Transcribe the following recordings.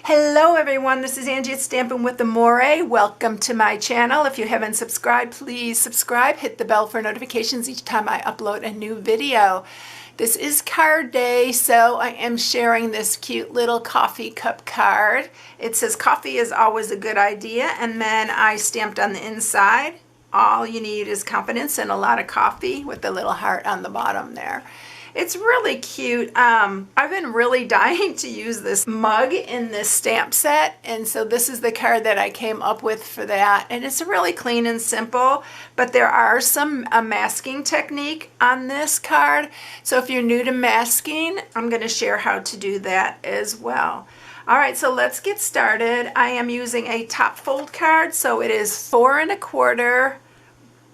Hello everyone, this is Angie at StampingWithAmore. Welcome to my channel. If you haven't subscribed, please subscribe. Hit the bell for notifications each time I upload a new video. This is card day, so I am sharing this cute little coffee cup card. It says coffee is always a good idea, and then I stamped on the inside, all you need is confidence and a lot of coffee, with the little heart on the bottom there. It's really cute. I've been really dying to use this mug in this stamp set, and so this is the card that I came up with for that. And it's really clean and simple, but there are some masking technique on this card. So if you're new to masking, I'm going to share how to do that as well. All right, so let's get started. I am using a top fold card, so it is 4 1/4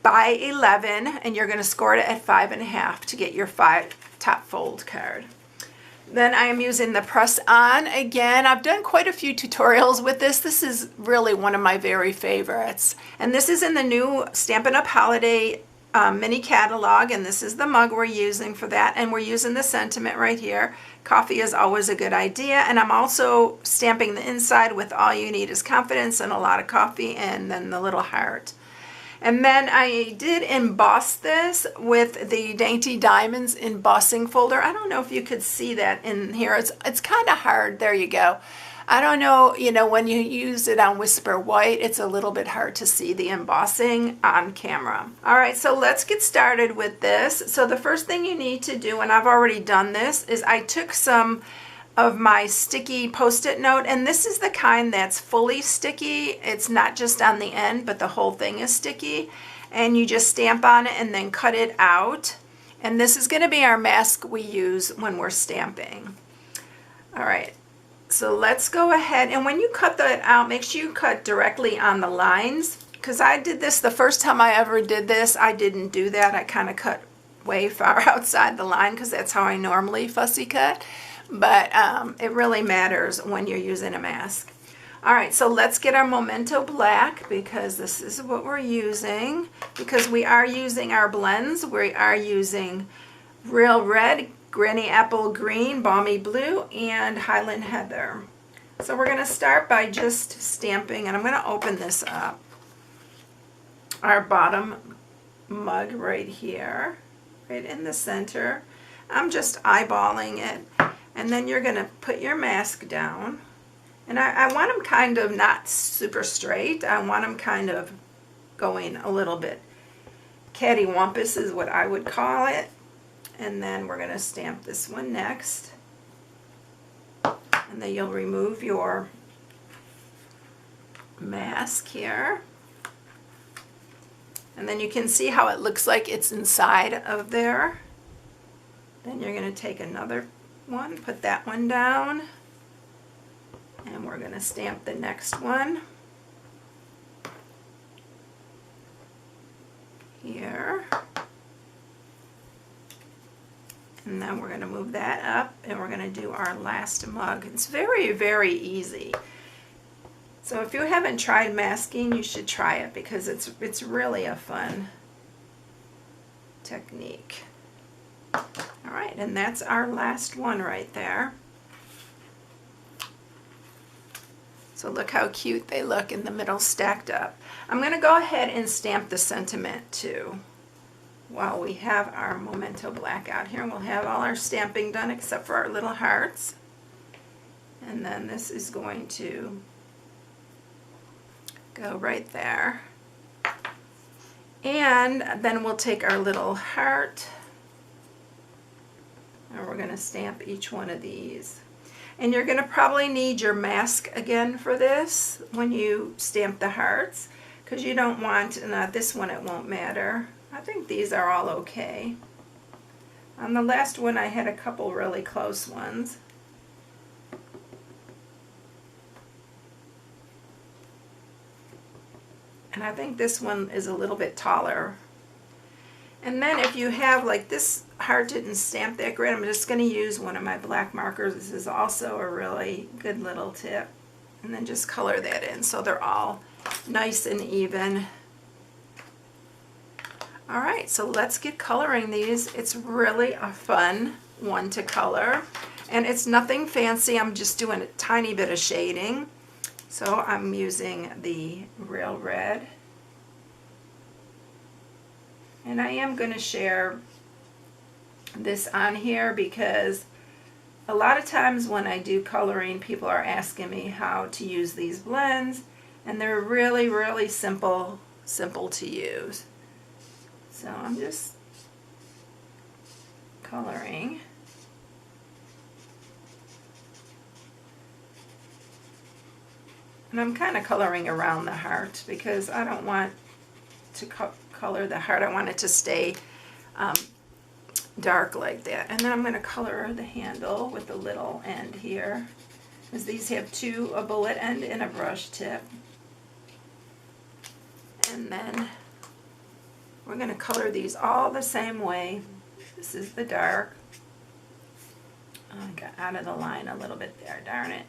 by 11, and you're going to score it at 5 1/2 to get your top fold card. Then I am using the Press On again. I've done quite a few tutorials with this. This is really one of my very favorites. And this is in the new Stampin' Up! Holiday mini catalog, and this is the mug we're using for that. And we're using the sentiment right here. Coffee is always a good idea. And I'm also stamping the inside with all you need is confidence and a lot of coffee, and then the little heart. And then I did emboss this with the Dainty Diamonds embossing folder. I don't know if you could see that in here. It's kind of hard. There you go. I don't know, when you use it on Whisper White, it's a little bit hard to see the embossing on camera. All right, so let's get started with this. So the first thing you need to do, and I've already done this, is I took some of my sticky Post-it note, and this is the kind that's fully sticky. It's not just on the end, but the whole thing is sticky, and you just stamp on it and then cut it out. And this is going to be our mask we use when we're stamping. All right, so let's go ahead, and when you cut that out, make sure you cut directly on the lines, because I did this the first time I ever did this. I didn't do that. I kind of cut way far outside the line because that's how I normally fussy cut. But it really matters when you're using a mask. All right, so let's get our Memento Black, because this is what we're using. Because we are using our blends. We are using Real Red, Granny Apple Green, Balmy Blue, and Highland Heather. So we're going to start by just stamping, and I'm going to open this up. Our bottom mug right here, right in the center. I'm just eyeballing it. And then you're going to put your mask down. And I want them kind of not super straight. I want them kind of going a little bit cattywampus is what I would call it. And then we're going to stamp this one next. And then you'll remove your mask here. And then you can see how it looks like it's inside of there. Then you're going to take another one, put that one down, and we're going to stamp the next one here, and then we're going to move that up, and we're going to do our last mug. It's very, very easy. So if you haven't tried masking, you should try it, because it's really a fun technique. All right, and that's our last one right there. So look how cute they look in the middle stacked up. I'm going to go ahead and stamp the sentiment too while we have our Memento Black out here. We'll have all our stamping done except for our little hearts. And then this is going to go right there. And then we'll take our little heart, and we're going to stamp each one of these. And you're going to probably need your mask again for this when you stamp the hearts, because you don't want, this one it won't matter. I think these are all okay. On the last one I had a couple really close ones. And I think this one is a little bit taller. And then if you have, like, this heart didn't stamp that great, I'm just going to use one of my black markers. This is also a really good little tip. And then just color that in so they're all nice and even. All right, so let's get coloring these. It's really a fun one to color. And it's nothing fancy, I'm just doing a tiny bit of shading. So I'm using the Real Red. And I am going to share this on here because a lot of times when I do coloring, people are asking me how to use these blends, and they're really, really simple to use. So I'm just coloring. And I'm kind of coloring around the heart because I don't want to color the heart. I want it to stay dark like that. And then I'm going to color the handle with the little end here, because these have a bullet end and a brush tip. And then we're going to color these all the same way. This is the dark. Oh, I got out of the line a little bit there, darn it.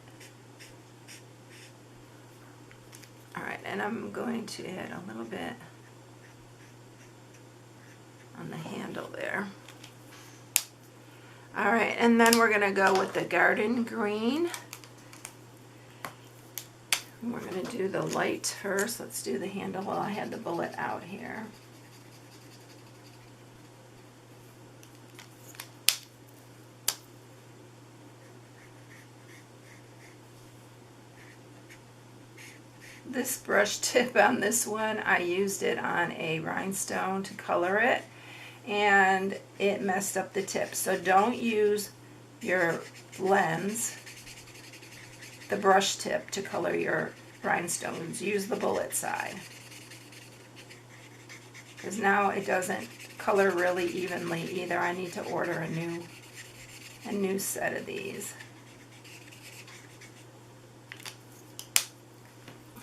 Alright, and I'm going to add a little bit on the handle there. Alright, and then we're going to go with the garden green. We're going to do the light first. Let's do the handle while I had the bullet out here. This brush tip on this one, I used it on a rhinestone to color it, and it messed up the tip. So don't use your lens, the brush tip, to color your rhinestones. Use the bullet side, because now it doesn't color really evenly either. I need to order a new set of these.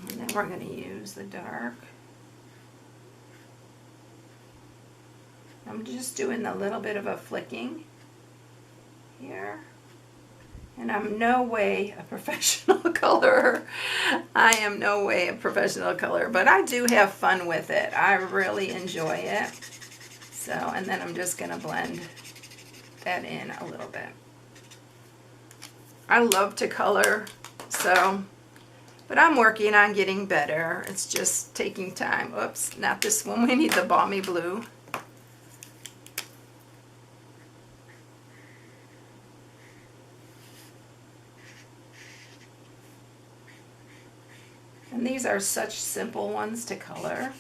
And then we're going to use the dark. I'm just doing a little bit of a flicking here. And I'm no way a professional colorer. I am no way a professional colorer, but I do have fun with it. I really enjoy it. So, and then I'm just going to blend that in a little bit. I love to color, so... But I'm working on getting better. It's just taking time. Oops, not this one. We need the balmy blue. And these are such simple ones to color.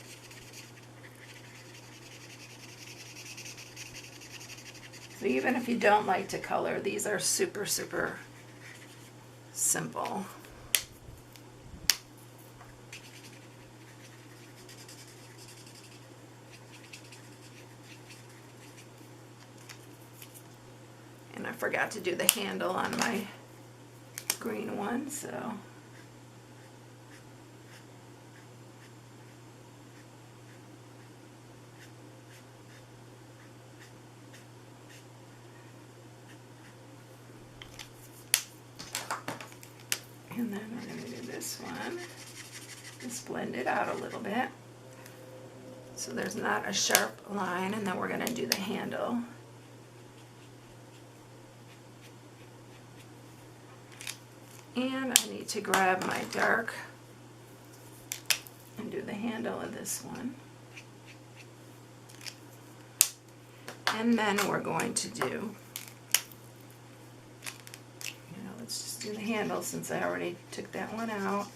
So even if you don't like to color, these are super, super simple. And I forgot to do the handle on my green one, so. And then we're going to do this one. Just blend it out a little bit so there's not a sharp line, and then we're going to do the handle. And I need to grab my dark and do the handle of this one. And then we're going to do, let's just do the handle since I already took that one out.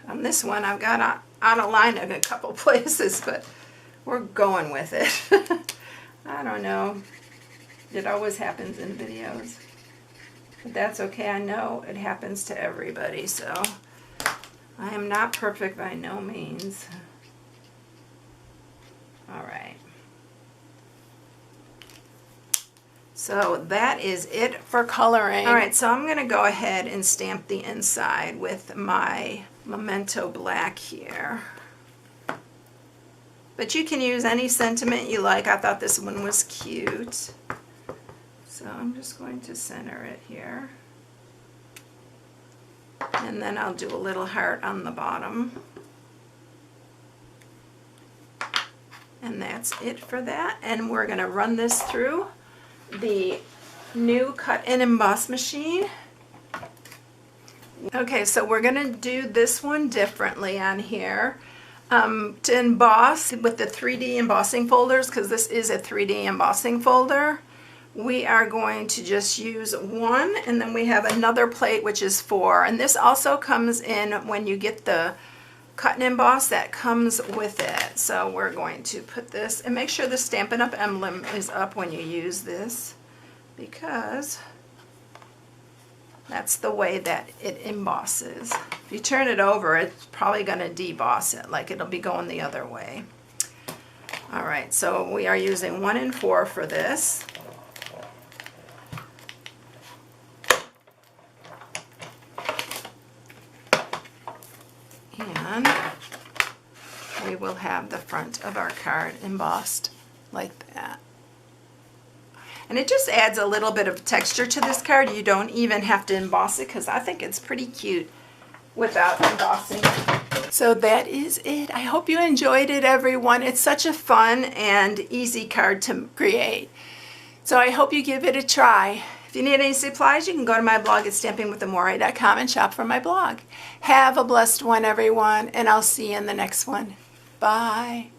On this one, I've got out of line in a couple places, but we're going with it. I don't know. It always happens in videos. But that's okay. I know it happens to everybody, so I am not perfect by no means. All right. So that is it for coloring. All right, so I'm going to go ahead and stamp the inside with my Memento Black here. But you can use any sentiment you like. I thought this one was cute. So I'm just going to center it here. And then I'll do a little heart on the bottom. And that's it for that. And we're going to run this through the new cut and emboss machine. Okay, so we're going to do this one differently on here. To emboss with the 3D embossing folders, because this is a 3D embossing folder, we are going to just use one, and then we have another plate which is 4. And this also comes in when you get the cut and emboss, that comes with it. So we're going to put this, and make sure the Stampin' Up! Emblem is up when you use this, because that's the way that it embosses. If you turn it over, it's probably going to deboss it, like it'll be going the other way. All right, so we are using 1 and 4 for this. And we will have the front of our card embossed like that. And it just adds a little bit of texture to this card. You don't even have to emboss it, because I think it's pretty cute without embossing. So that is it. I hope you enjoyed it, everyone. It's such a fun and easy card to create. So I hope you give it a try. If you need any supplies, you can go to my blog at StampingWithAmore.com and shop from my blog. Have a blessed one, everyone, and I'll see you in the next one. Bye.